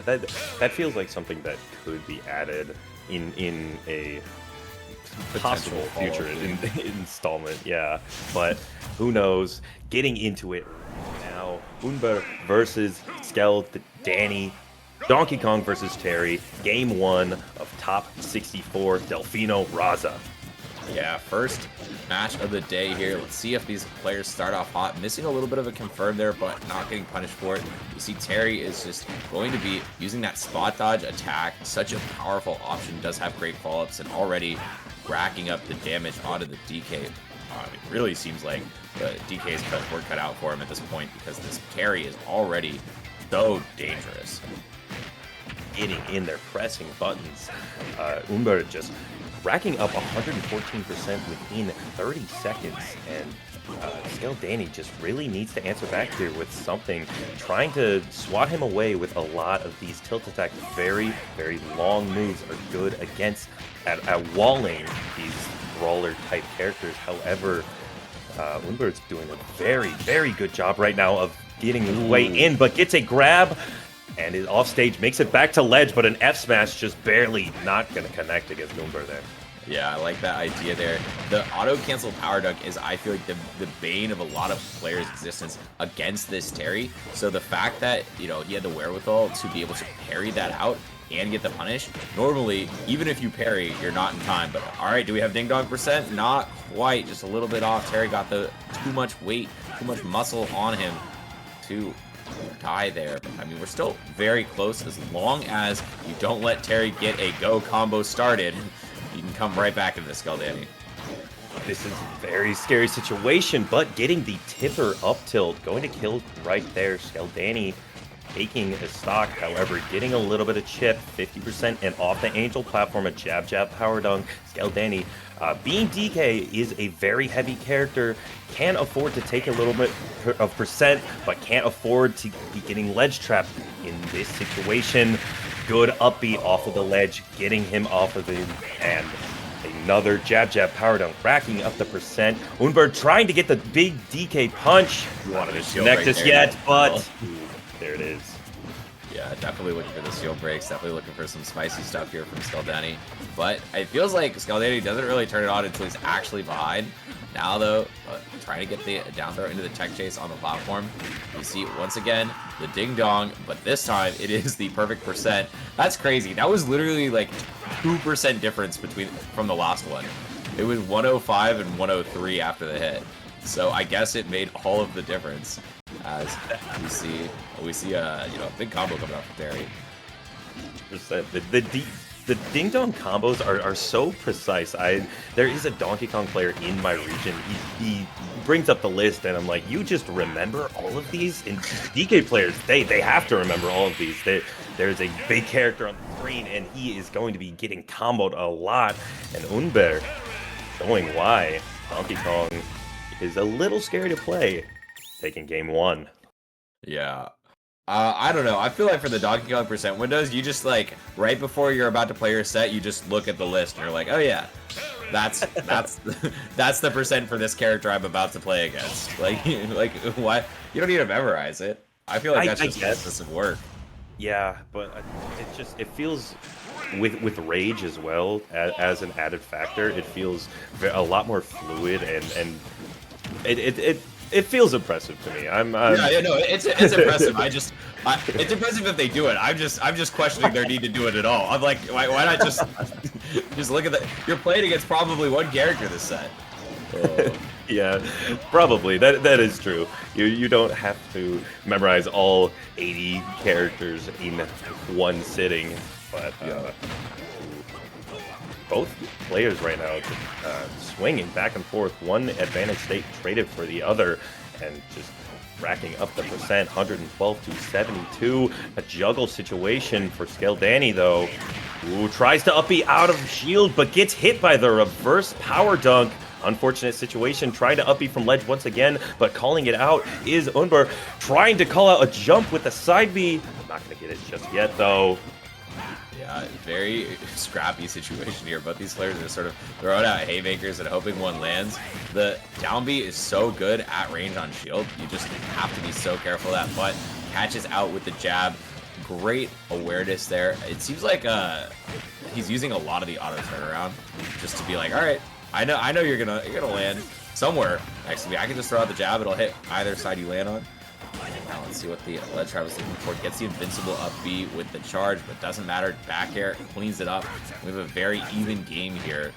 That that feels like something that could be added in a possible future installment, yeah. But who knows? Getting into it now, Unber versus Skelldany, Donkey Kong versus Terry, game 1 of top 64, Delfino Raza. Yeah, first match of the day here. Let's see if these players start off hot. Missing a little bit of a confirm there, but not getting punished for it. You see Terry is just going to be using that spot dodge attack. Such a powerful option. Does have great follow-ups and already racking up the damage onto the DK. It really seems like the DK's work cut out for him at this point because this Terry is already so dangerous. Getting in there, pressing buttons. Unber just racking up 114% within 30 seconds, and Skelldany just really needs to answer back here with something, trying to swat him away with a lot of these tilt attack. Very, very long moves are good against at walling these brawler type characters. However, Unber's doing a very, very good job right now of getting his way in, but gets a grab and is off stage, makes it back to ledge, but an F smash just barely not going to connect against Unber there. Yeah, I like that idea there. The auto-cancel power dunk is, I feel like, the bane of a lot of players' existence against this Terry. So the fact that, you know, he had the wherewithal to be able to parry that out and get the punish. Normally, even if you parry, you're not in time. But, all right, do we have Ding Dong percent? Not quite. Just a little bit off. Terry got the too much weight, too much muscle on him to die there. But, I mean, we're still very close as long as you don't let Terry get a go combo started. You can come right back into the Skelldany. This is a very scary situation, but getting the tipper up tilt, going to kill right there. Skelldany taking a stock, however, getting a little bit of chip, 50%, and off the Angel platform, a jab power dunk. Skelldany, being DK, is a very heavy character, can afford to take a little bit of percent, but can't afford to be getting ledge trapped in this situation. Good up B off of the ledge, getting him off of it, and another jab power dunk, racking up the percent. Unber trying to get the big DK punch. Wanted to shield connect right us yet, but there it is. Yeah, definitely looking for the shield breaks, definitely looking for some spicy stuff here from Skelldany. But it feels like Skelldany doesn't really turn it on until he's actually behind. Now, though, trying to get the down throw into the tech chase on the platform. You see, once again, the ding dong, but this time it is the perfect percent. That's crazy. That was literally like 2% difference from the last one. It was 105 and 103 after the hit. So I guess it made all of the difference. As we see a big combo coming up from Terry. The ding dong combos are so precise. There is a Donkey Kong player in my region. He brings up the list, and I'm like, you just remember all of these? And DK players, they have to remember all of these. There's a big character on the screen, and he is going to be getting comboed a lot. And Unber showing why Donkey Kong is a little scary to play, taking game 1. Yeah. I don't know. I feel like for the Donkey Kong percent windows, you just like right before you're about to play your set, you just look at the list and you're like, oh yeah, that's the percent for this character I'm about to play against. Like what? You don't need to memorize it. I feel like that's just consistent work. Yeah, but it feels with rage as well as an added factor. It feels a lot more fluid and it feels impressive to me. It's impressive. It's impressive if they do it. I'm just questioning their need to do it at all. I'm like, why not just look at that? You're playing against probably one character this set. Yeah, probably that is true. You don't have to memorize all 80 characters in one sitting, but both players right now swinging back and forth. One advantage state traded for the other, and just racking up the percent, 112 to 72. A juggle situation for Skelldany, though. Ooh, tries to up B out of shield, but gets hit by the reverse power dunk. Unfortunate situation, trying to up B from ledge once again, but calling it out is Unber, trying to call out a jump with the side B. Not going to get it just yet, though. Yeah, very scrappy situation here. Both these players are sort of throwing out haymakers and hoping one lands. The down B is so good at range on shield. You just have to be so careful of that. But catches out with the jab. great awareness there. It seems like he's using a lot of the auto turnaround just to be like, all right, I know you're gonna land somewhere next to me. I can just throw out the jab. It'll hit either side you land on. Now let's see what the ledge trap is looking for. Gets the invincible up B with the charge, but doesn't matter. Back air cleans it up. We have a very even game here.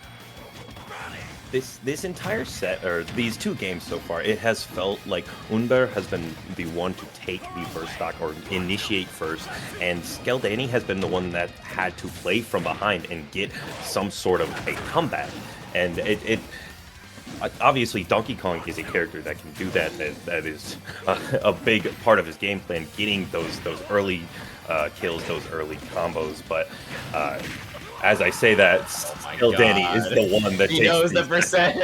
This entire set, or these 2 games so far, it has felt like Unber has been the one to take the first stock or initiate first, and Skelldany has been the one that had to play from behind and get some sort of a comeback. And obviously Donkey Kong is a character that can do that. That is a big part of his game plan, getting those early kills, those early combos. But as I say that, Skelldany is the one that he knows the percent.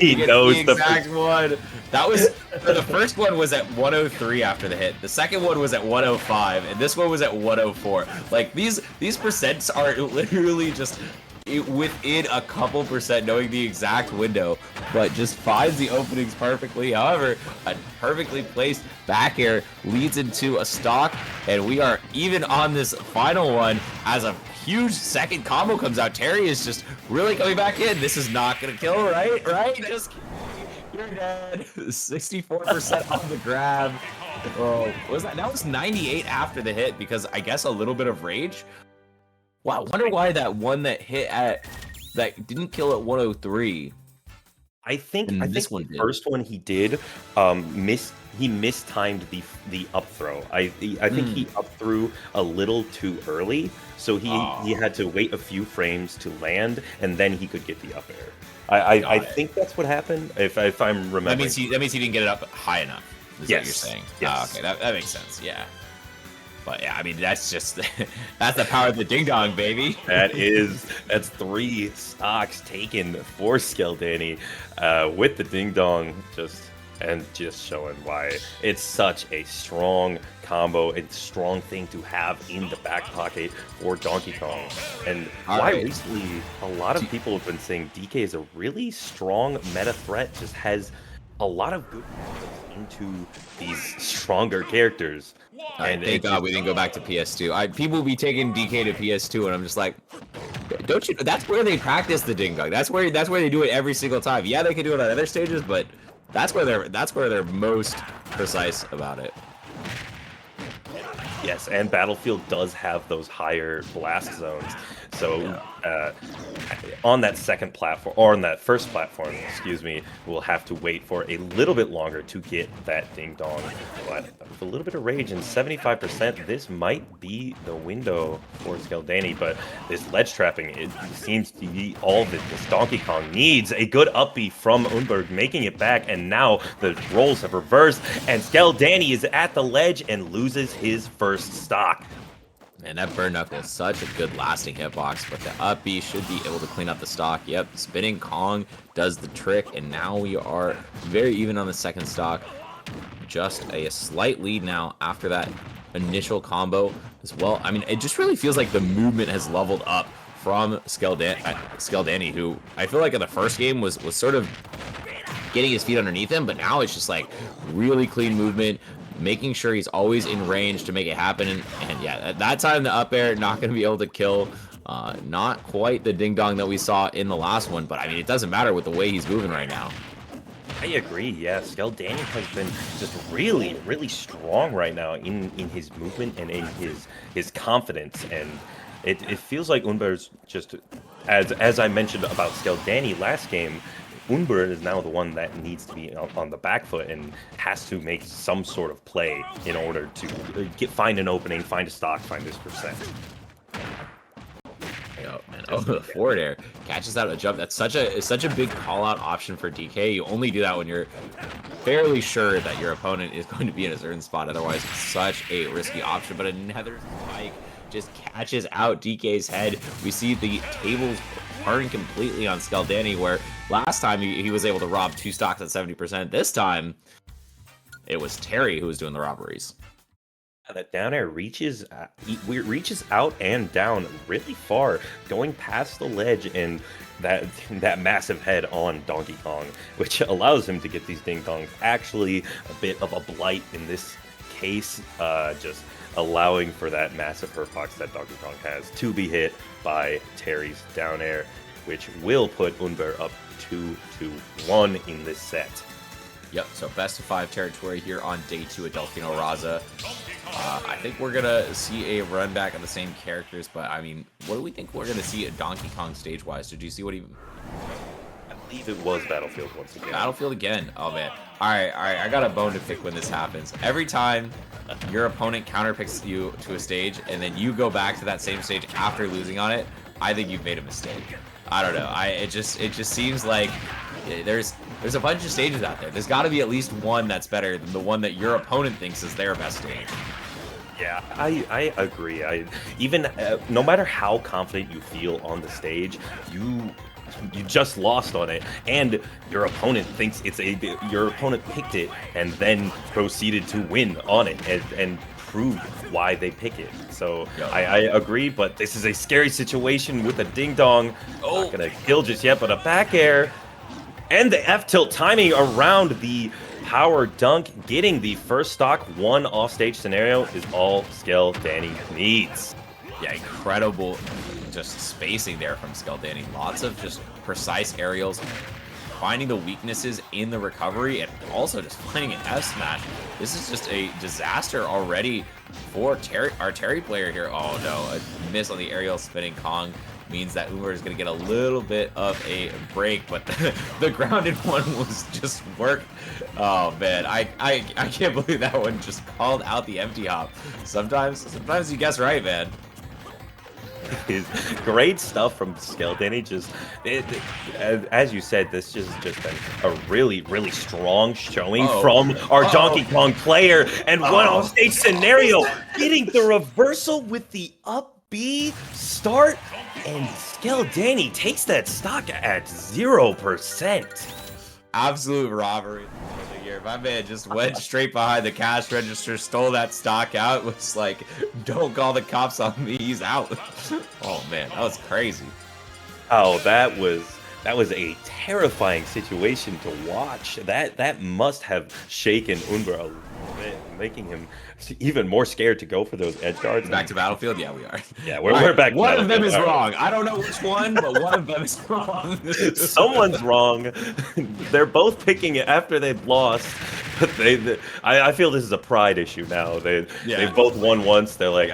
He knows the exact one. That was the first one was at 103 after the hit. The second one was at 105, and this one was at 104. Like these percents are literally just within a couple percent, knowing the exact window, but just finds the openings perfectly. However, a perfectly placed back air leads into a stock, and we are even on this final one as a huge second combo comes out. Terry is just really coming back in. This is not gonna kill, right? Just you're dead. 64% on the grab. Oh, was that was 98 after the hit, because I guess a little bit of rage. Wow, I wonder why that one that hit that didn't kill at 103. I think one the first one he did he mistimed the up throw. I think he up threw a little too early, so he had to wait a few frames to land, and then he could get the up air. I think that's what happened. If I'm remembering, that means he didn't get it up high enough. Is yes. What you're saying? Yes. Okay, that makes sense. Yeah. But yeah, I mean that's just that's the power of the ding dong, baby. That's 3 stocks taken for Skelldany with the ding dong, just showing why it's such a strong combo and strong thing to have in the back pocket for Donkey Kong. And recently a lot of people have been saying DK is a really strong meta threat, just has a lot of good into these stronger characters. And thank God we didn't go back to PS2. People will be taking DK to PS2, and I'm just like, don't you? That's where they practice the ding dong. That's where they do it every single time. Yeah, they can do it on other stages, but that's where they're most precise about it. Yes, and Battlefield does have those higher blast zones. So on that second platform, or on that first platform, excuse me, we'll have to wait for a little bit longer to get that ding dong. But with a little bit of rage and 75%, this might be the window for Skelldany. But this ledge trapping, it seems to be all that this Donkey Kong needs. A good up B from Unber, making it back, and now the roles have reversed, and Skelldany is at the ledge and loses his first stock. And that burn knuckle is such a good lasting hitbox, but the up B should be able to clean up the stock. Yep, spinning Kong does the trick, and now we are very even on the second stock. Just a slight lead now after that initial combo as well. I mean, it just really feels like the movement has leveled up from Skelldany, who I feel like in the first game was sort of getting his feet underneath him, but now it's just like really clean movement, making sure he's always in range to make it happen. And yeah, at that time, the up air, not going to be able to kill. Not quite the ding-dong that we saw in the last one, but I mean, it doesn't matter with the way he's moving right now. I agree, yeah. Skelldany has been just really, really strong right now in his movement and in his confidence. And it feels like Unber's just, as I mentioned about Skelldany last game, Unber is now the one that needs to be on the back foot and has to make some sort of play in order to find an opening, find a stock, find this percent. Oh, the forward air catches out a jump. That's such a big call out option for DK. You only do that when you're fairly sure that your opponent is going to be in a certain spot. Otherwise, it's such a risky option. But another spike just catches out DK's head. We see the tables turn completely on Skelldany, where last time he was able to rob 2 stocks at 70%. This time, it was Terry who was doing the robberies. That down air reaches out and down really far, going past the ledge and that massive head on Donkey Kong, which allows him to get these ding dongs. Actually, a bit of a blight in this case. Just allowing for that massive hurt box that Donkey Kong has to be hit by Terry's down air, which will put Unber up 2-1 in this set. Yep, so best of 5 territory here on day 2 at Delfino Raza. I think we're gonna see a run back of the same characters, but I mean, what do we think we're gonna see at Donkey Kong stage-wise? Did you see what he... I believe it was Battlefield once again. Battlefield again? Oh man. Alright, I got a bone to pick when this happens. Every time your opponent counterpicks you to a stage, and then you go back to that same stage after losing on it, I think you've made a mistake. I don't know. It just seems like there's a bunch of stages out there. There's got to be at least one that's better than the one that your opponent thinks is their best stage. Yeah, I agree. Even no matter how confident you feel on the stage, you just lost on it, and your opponent thinks your opponent picked it and then proceeded to win on it and prove why they pick it. So I agree, but this is a scary situation with a ding dong. Not gonna kill just yet, but a back air and the F tilt timing around the power dunk, getting the first stock 1 offstage scenario is all Skelldany needs. Yeah, incredible just spacing there from Skelldany. Lots of just precise aerials, finding the weaknesses in the recovery, and also just finding an F smash. This is just a disaster already for our Terry player here. Oh no, a miss on the aerial spinning Kong means that Unber is going to get a little bit of a break, but the grounded one was just work. Oh man, I can't believe that one just called out the empty hop. Sometimes you guess right, man. Is great stuff from Skelldany. As you said, this has just been a really strong showing from our Donkey Kong player, and one offstage scenario, getting the reversal with the up B start, and Skelldany takes that stock at 0%. Absolute robbery. My man just went straight behind the cash register, stole that stock out, was like, don't call the cops on me, he's out. Oh man, that was crazy. Oh, that was a terrifying situation to watch. That must have shaken Unber a little bit, making him even more scared to go for those edge guards. Back to Battlefield? Yeah, we are. Yeah, we're back to One of them is wrong. I don't know which one, but one of them is wrong. Someone's wrong. They're both picking it after they've lost. But I feel this is a pride issue now. They both won once. They're like,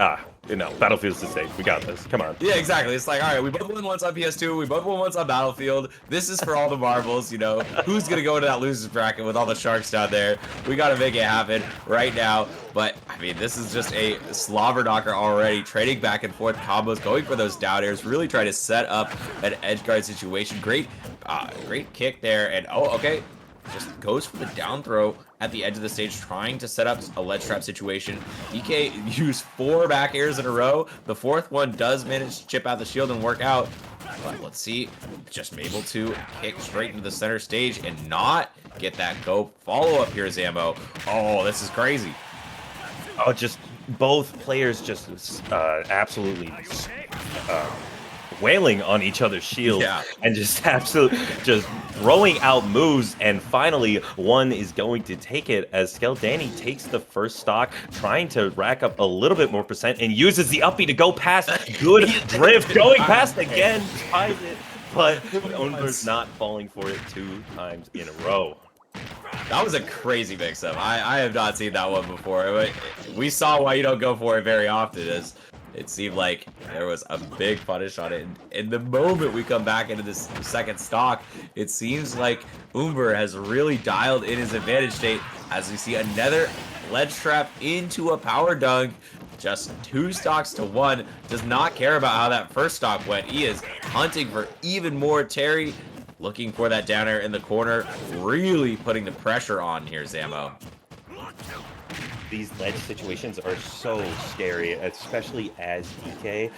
Battlefield's the stage. We got this. Come on. Yeah, exactly. It's like, all right, we both won once on PS2. We both won once on Battlefield. This is for all the marbles, you know. Who's going to go into that losers bracket with all the sharks down there? We got to make it happen right now. But, I mean, this is just a slobber knocker already. Trading back and forth combos, going for those down airs, really trying to set up an edge guard situation. Great kick there. And, okay. Just goes for the down throw at the edge of the stage, trying to set up a ledge trap situation. DK used 4 back airs in a row. The 4th one does manage to chip out the shield and work out. But let's see, just able to kick straight into the center stage and not get that go follow-up here, Zambo. Oh, this is crazy. Oh, just both players just absolutely wailing on each other's shield, and just throwing out moves, and finally one is going to take it as Skelldany takes the first stock, trying to rack up a little bit more percent and uses the uppy to go past. Good drift, going past again, tries it, but Unber's not falling for it 2 times in a row. That was a crazy mix-up. I have not seen that one before. We saw why you don't go for it very often, as it seemed like there was a big punish on it. And the moment we come back into this second stock, it seems like Unber has really dialed in his advantage state, as we see another ledge trap into a power dunk. Just 2 stocks to 1. Does not care about how that first stock went. He is hunting for even more Terry, looking for that down air in the corner, really putting the pressure on here, Zamo. These ledge situations are so scary, especially as DK.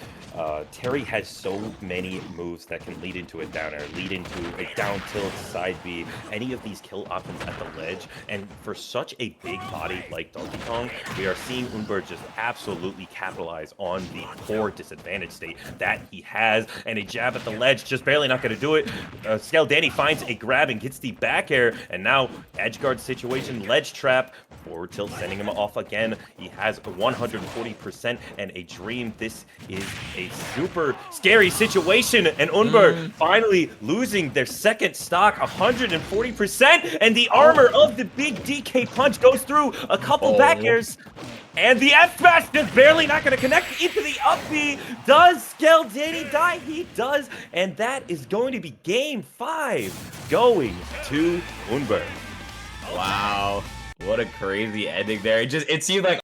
Terry has so many moves that can lead into a down air, lead into a down tilt, side B, any of these kill options at the ledge. And for such a big body like Donkey Kong, we are seeing Unber just absolutely capitalize on the core disadvantage state that he has. And a jab at the ledge, just barely not going to do it. Skelldany finds a grab and gets the back air. And now edge guard situation, ledge trap, forward tilt, sending him off again. He has 140% and a dream. This is a super scary situation, and Unber finally losing their second stock, 140%, and the armor of the big DK punch goes through a couple back airs. And the F smash just barely not going to connect into the up B. Does Skelldany die? He does. And that is going to be game 5 going to Unber. Wow. What a crazy ending there. It seemed like